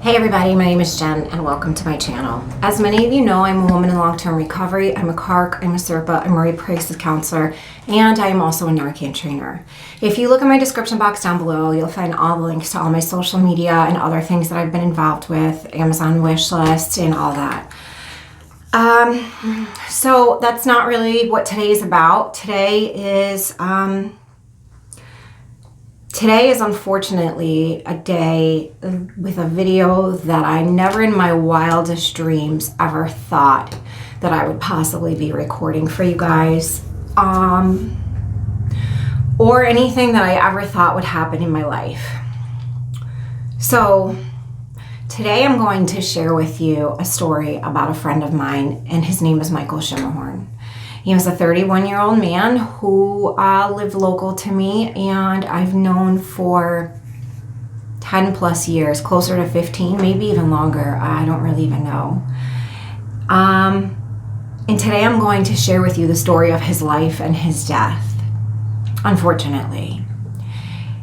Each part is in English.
Hey everybody, my name is Jen and welcome to my channel. As many of you know, I'm a woman in long-term recovery. I'm a CARC, I'm a CRPA, I'm a rape crisis counselor, and I am also a Narcan trainer. If you look in my description box down below, you'll find all the links to all my social media and other things that I've been involved with, Amazon wish list and all that. So that's not really what today is about. Today is unfortunately a day with a video that I never in my wildest dreams ever thought that I would possibly be recording for you guys, or anything that I ever thought would happen in my life. So today I'm going to share with you a story about a friend of mine, and his name is Michael. He was a 31-year-old man who lived local to me, and I've known for 10 plus years, closer to 15, maybe even longer. I don't really even know. And today I'm going to share with you the story of his life and his death, unfortunately.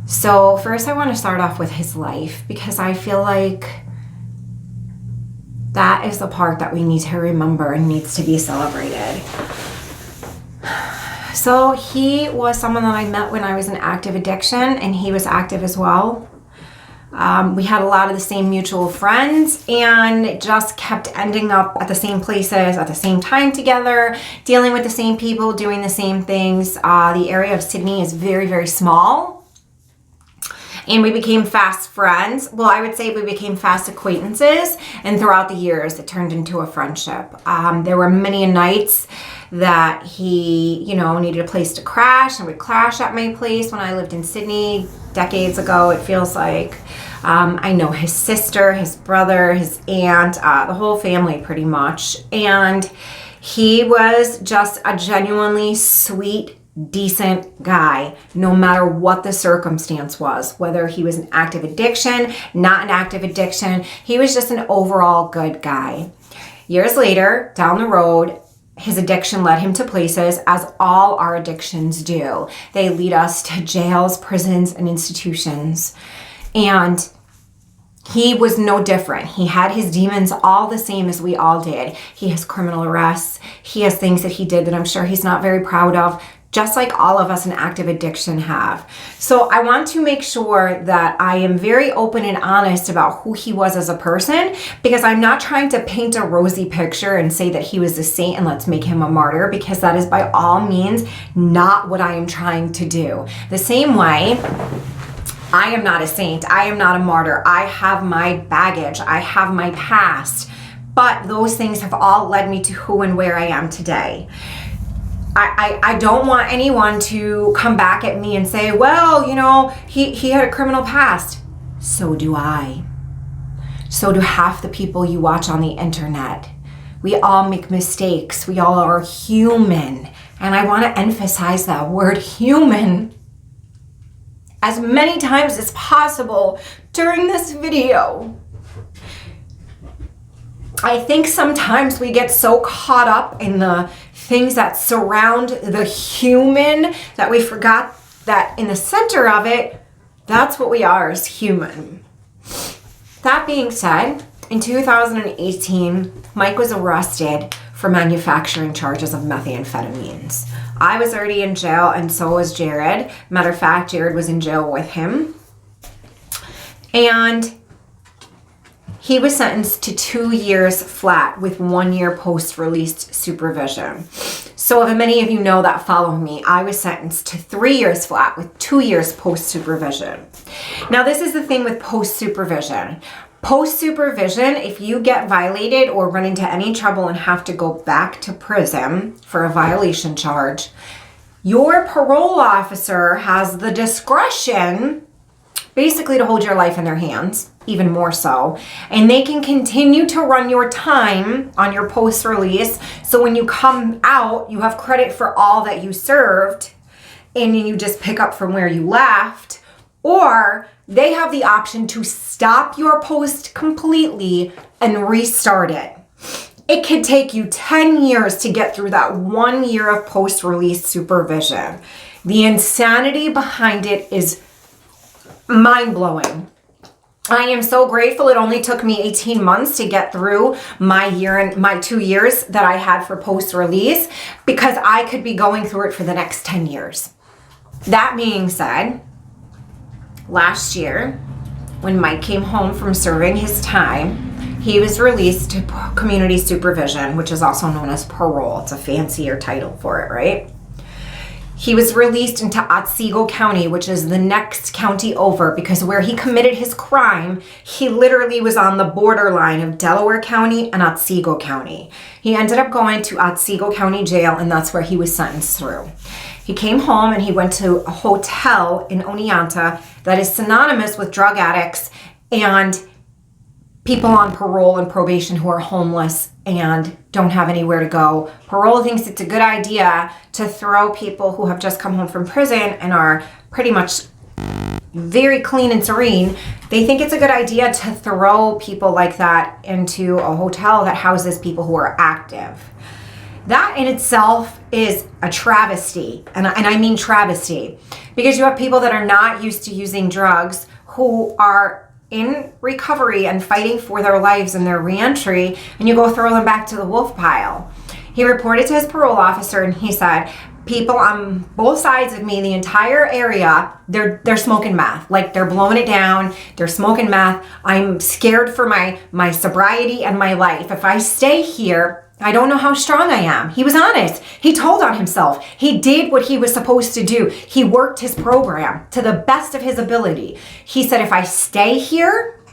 So first I want to start off with his life, because I feel like that is the part that we need to remember and needs to be celebrated. So he was someone that I met when I was in active addiction, and he was active as well. We had a lot of the same mutual friends and just kept ending up at the same places at the same time together, dealing with the same people, doing the same things. The area of Sydney is very, very small. And we became fast friends. Well, I would say we became fast acquaintances. And throughout the years, it turned into a friendship. There were many nights that he, needed a place to crash and would crash at my place when I lived in Sydney decades ago, it feels like. I know his sister, his brother, his aunt, the whole family pretty much. And he was just a genuinely sweet, decent guy, no matter what the circumstance was, whether he was in active addiction, not an active addiction. He was just an overall good guy. Years later, down the road, his addiction led him to places, as all our addictions do. They lead us to jails, prisons, and institutions. And he was no different. He had his demons all the same as we all did. He has criminal arrests. He has things that he did that I'm sure he's not very proud of, just like all of us in active addiction have. So I want to make sure that I am very open and honest about who he was as a person, because I'm not trying to paint a rosy picture and say that he was a saint and let's make him a martyr, because that is by all means not what I am trying to do. The same way, I am not a saint. I am not a martyr. I have my baggage. I have my past. But those things have all led me to who and where I am today. I don't want anyone to come back at me and say, well, he had a criminal past. So do I. So do half the people you watch on the internet. We all make mistakes. We all are human. And I want to emphasize that word human as many times as possible during this video. I think sometimes we get so caught up in the things that surround the human that we forgot that in the center of it, that's what we are as human. That being said, in 2018, Mike was arrested for manufacturing charges of methamphetamines. I was already in jail, and so was Jared. Matter of fact, Jared was in jail with him. And he was sentenced to 2 years flat with 1 year post-release supervision. So if many of you know that follow me, I was sentenced to 3 years flat with 2 years post-supervision. Now this is the thing with post-supervision. Post-supervision, if you get violated or run into any trouble and have to go back to prison for a violation charge, your parole officer has the discretion basically to hold your life in their hands, even more so. And they can continue to run your time on your post-release. So when you come out, you have credit for all that you served, and you just pick up from where you left. Or they have the option to stop your post completely and restart it. It could take you 10 years to get through that 1 year of post-release supervision. The insanity behind it is mind-blowing. I am so grateful it only took me 18 months to get through my year and my 2 years that I had for post-release, because I could be going through it for the next 10 years. That being said, last year, when Mike came home from serving his time, he was released to community supervision, which is also known as parole. It's a fancier title for it, right? He was released into Otsego County, which is the next county over, because where he committed his crime, he literally was on the borderline of Delaware County and Otsego County. He ended up going to Otsego County Jail, and that's where he was sentenced through. He came home and he went to a hotel in Oneonta that is synonymous with drug addicts and people on parole and probation who are homeless and don't have anywhere to go. Parole thinks it's a good idea to throw people who have just come home from prison and are pretty much very clean and serene. They think it's a good idea to throw people like that into a hotel that houses people who are active. That in itself is a travesty, and I mean travesty, because you have people that are not used to using drugs who are in recovery and fighting for their lives and their reentry, and you go throw them back to the wolf pile. He reported to his parole officer, and he said, people on both sides of me, the entire area, they're smoking meth. Like, they're blowing it down, they're smoking meth. I'm scared for my sobriety and my life. If I stay here, I don't know how strong I am. He was honest. He told on himself. He did what he was supposed to do. He worked his program to the best of his ability. He said, if I stay here,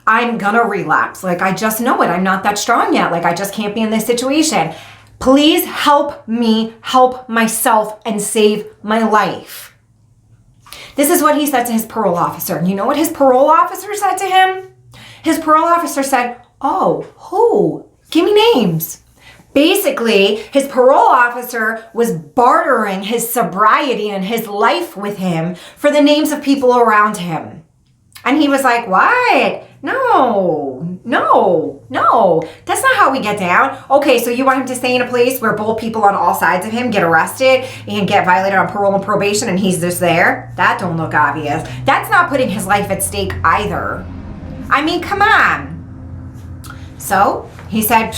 I'm gonna relapse. Like, I just know it. I'm not that strong yet. Like, I just can't be in this situation. Please help me help myself and save my life. This is what he said to his parole officer. And you know what his parole officer said to him? His parole officer said, oh, who? Give me names. Basically, his parole officer was bartering his sobriety and his life with him for the names of people around him. And he was like, what? No, that's not how we get down. Okay, so you want him to stay in a place where both people on all sides of him get arrested and get violated on parole and probation, and he's just there? That don't look obvious. That's not putting his life at stake either. I mean, come on. So he said,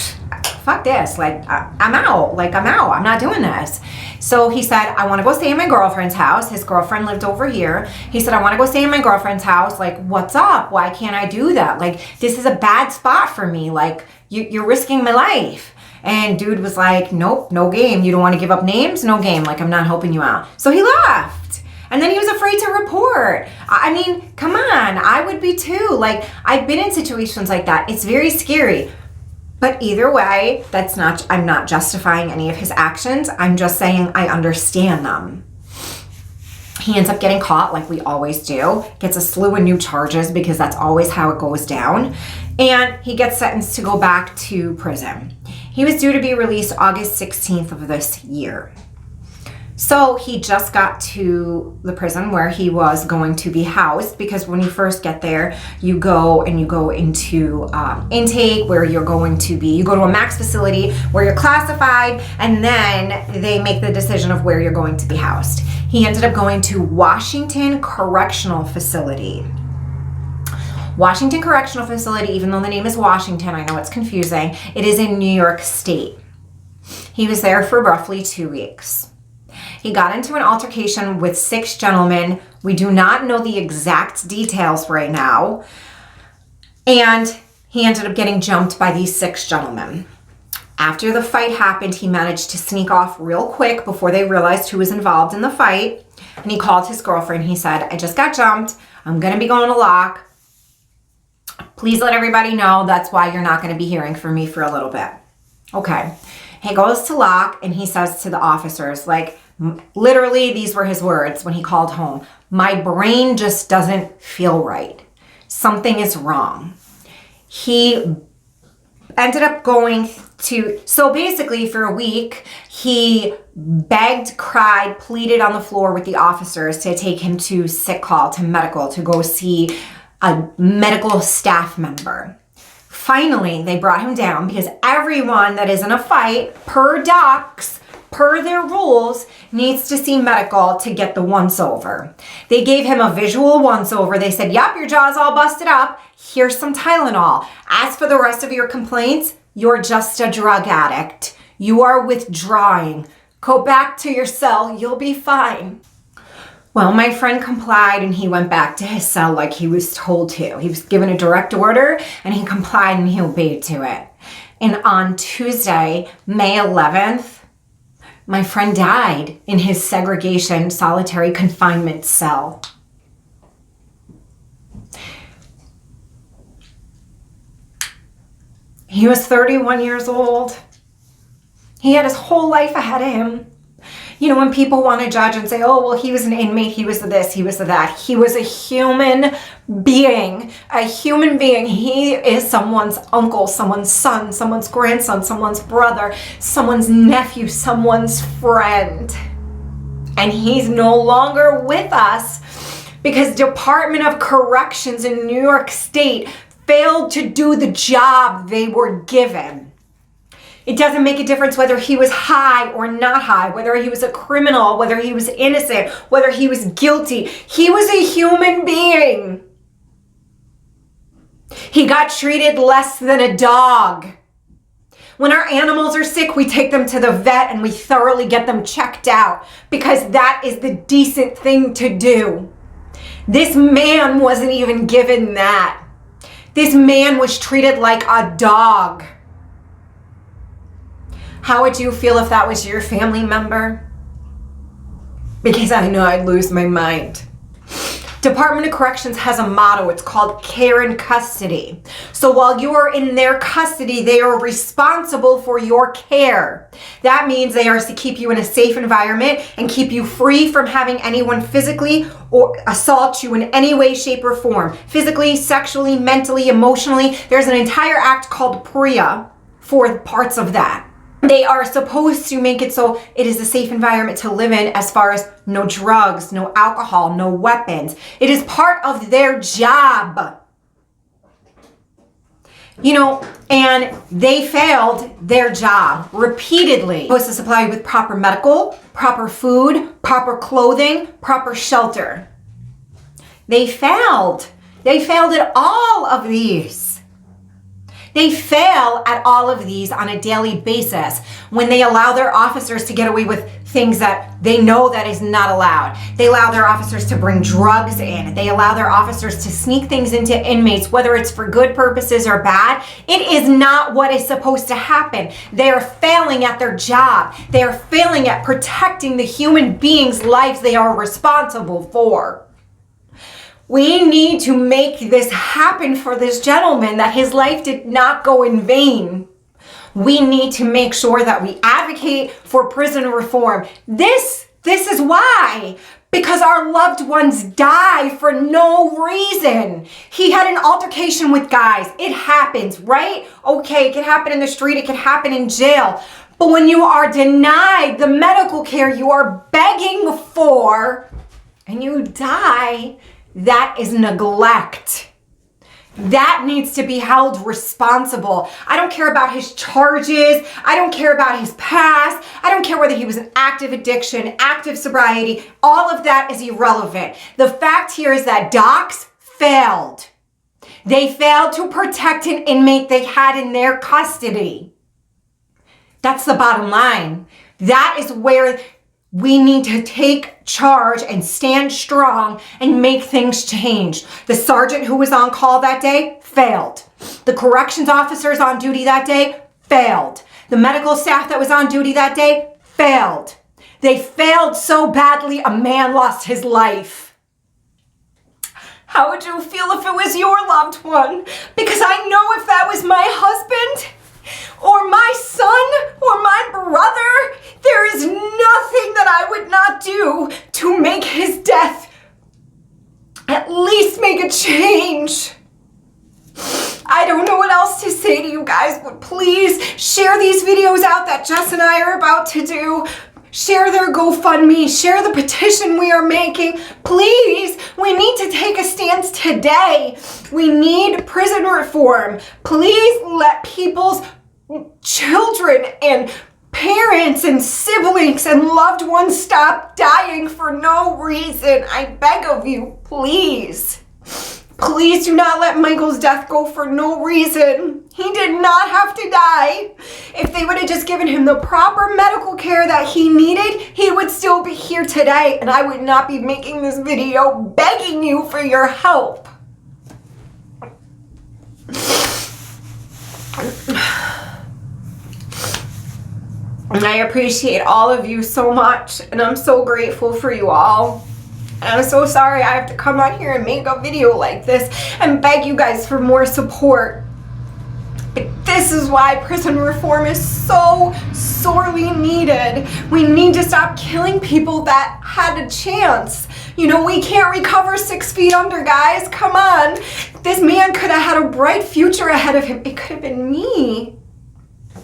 fuck this, like, I'm out, I'm not doing this. So he said, I want to go stay in my girlfriend's house. His girlfriend lived over here. He said, I want to go stay in my girlfriend's house. Like, what's up? Why can't I do that? Like, this is a bad spot for me. Like, you're risking my life. And dude was like, nope, no game. You don't want to give up names? No game. Like, I'm not helping you out. So he left. And then he was afraid to report. I mean, come on, I would be too. Like, I've been in situations like that. It's very scary. But either way, I'm not justifying any of his actions. I'm just saying I understand them. He ends up getting caught like we always do, gets a slew of new charges because that's always how it goes down. And he gets sentenced to go back to prison. He was due to be released August 16th of this year. So he just got to the prison where he was going to be housed, because when you first get there, you go into intake where you go to a max facility where you're classified, and then they make the decision of where you're going to be housed. He ended up going to Washington Correctional Facility. Washington Correctional Facility, even though the name is Washington, I know it's confusing, it is in New York State. He was there for roughly 2 weeks. He got into an altercation with 6 gentlemen. We do not know the exact details right now. And he ended up getting jumped by these 6 gentlemen. After the fight happened, he managed to sneak off real quick before they realized who was involved in the fight. And he called his girlfriend. He said, I just got jumped. I'm going to be going to lock. Please let everybody know. That's why you're not going to be hearing from me for a little bit. Okay. He goes to lock and he says to the officers, like, literally, these were his words when he called home. My brain just doesn't feel right. Something is wrong. He ended up so basically for a week, he begged, cried, pleaded on the floor with the officers to take him to sick call, to medical, to go see a medical staff member. Finally, they brought him down because everyone that is in a fight, per docs, per their rules, needs to see medical to get the once-over. They gave him a visual once-over. They said, yep, your jaw's all busted up. Here's some Tylenol. As for the rest of your complaints, you're just a drug addict. You are withdrawing. Go back to your cell. You'll be fine. Well, my friend complied and he went back to his cell like he was told to. He was given a direct order and he complied and he obeyed to it. And on Tuesday, May 11th, my friend died in his segregation solitary confinement cell. He was 31 years old. He had his whole life ahead of him. You know, when people want to judge and say, oh, well, he was an inmate, he was the this, he was the that. He was a human being, a human being. He is someone's uncle, someone's son, someone's grandson, someone's brother, someone's nephew, someone's friend. And he's no longer with us because Department of Corrections in New York State failed to do the job they were given. It doesn't make a difference whether he was high or not high, whether he was a criminal, whether he was innocent, whether he was guilty. He was a human being. He got treated less than a dog. When our animals are sick, we take them to the vet and we thoroughly get them checked out because that is the decent thing to do. This man wasn't even given that. This man was treated like a dog. How would you feel if that was your family member? Because I know I'd lose my mind. Department of Corrections has a motto. It's called care and custody. So while you are in their custody, they are responsible for your care. That means they are to keep you in a safe environment and keep you free from having anyone physically or assault you in any way, shape, or form. Physically, sexually, mentally, emotionally. There's an entire act called PREA for parts of that. They are supposed to make it so it is a safe environment to live in as far as no drugs, no alcohol, no weapons. It is part of their job. You know, and they failed their job repeatedly. Supposed to supply you with proper medical, proper food, proper clothing, proper shelter. They failed. They failed at all of these. They fail at all of these on a daily basis when they allow their officers to get away with things that they know that is not allowed. They allow their officers to bring drugs in. They allow their officers to sneak things into inmates, whether it's for good purposes or bad. It is not what is supposed to happen. They are failing at their job. They are failing at protecting the human beings' lives they are responsible for. We need to make this happen for this gentleman, that his life did not go in vain. We need to make sure that we advocate for prison reform. This is why. Because our loved ones die for no reason. He had an altercation with guys. It happens, right? Okay, it can happen in the street. It can happen in jail. But when you are denied the medical care you are begging for and you die, that is neglect. That needs to be held responsible. I don't care about his charges. I don't care about his past. I don't care whether he was an active addiction, active sobriety. All of that is irrelevant. The fact here is that docs failed. They failed to protect an inmate they had in their custody. That's the bottom line. That is where we need to take charge and stand strong and make things change. The sergeant who was on call that day failed. The corrections officers on duty that day failed. The medical staff that was on duty that day failed. They failed so badly a man lost his life. How would you feel if it was your loved one? Because I know if that was my husband, or my son, or my brother, there is nothing that I would not do to make his death at least make a change. I don't know what else to say to you guys, but please share these videos out that Jess and I are about to do. Share their GoFundMe, share the petition we are making. Please, we need to take a stance today. We need prison reform. Please let people's children and parents and siblings and loved ones stop dying for no reason. I beg of you, please. Please do not let Michael's death go for no reason. He did not have to die. If they would have just given him the proper medical care that he needed, he would still be here today, and I would not be making this video begging you for your help. And I appreciate all of you so much, and I'm so grateful for you all. And I'm so sorry I have to come on here and make a video like this and beg you guys for more support. But this is why prison reform is so sorely needed. We need to stop killing people that had a chance. You know, we can't recover 6 feet under, guys. Come on. This man could have had a bright future ahead of him. It could have been me.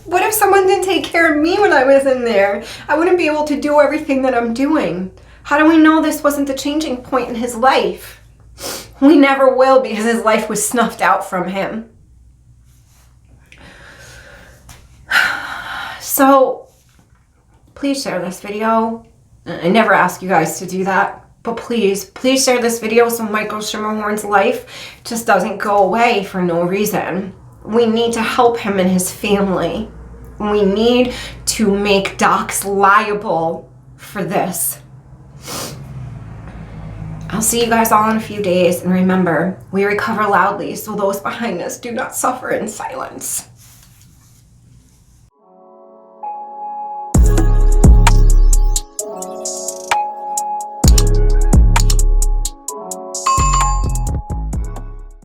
What if someone didn't take care of me when I was in there? I wouldn't be able to do everything that I'm doing. How do we know this wasn't the changing point in his life? We never will, because his life was snuffed out from him. So, please share this video. I never ask you guys to do that, but please share this video so Michael Schermerhorn's life just doesn't go away for no reason. We need to help him and his family. We need to make docs liable for this. I'll see you guys all in a few days, and remember, we recover loudly so those behind us do not suffer in silence.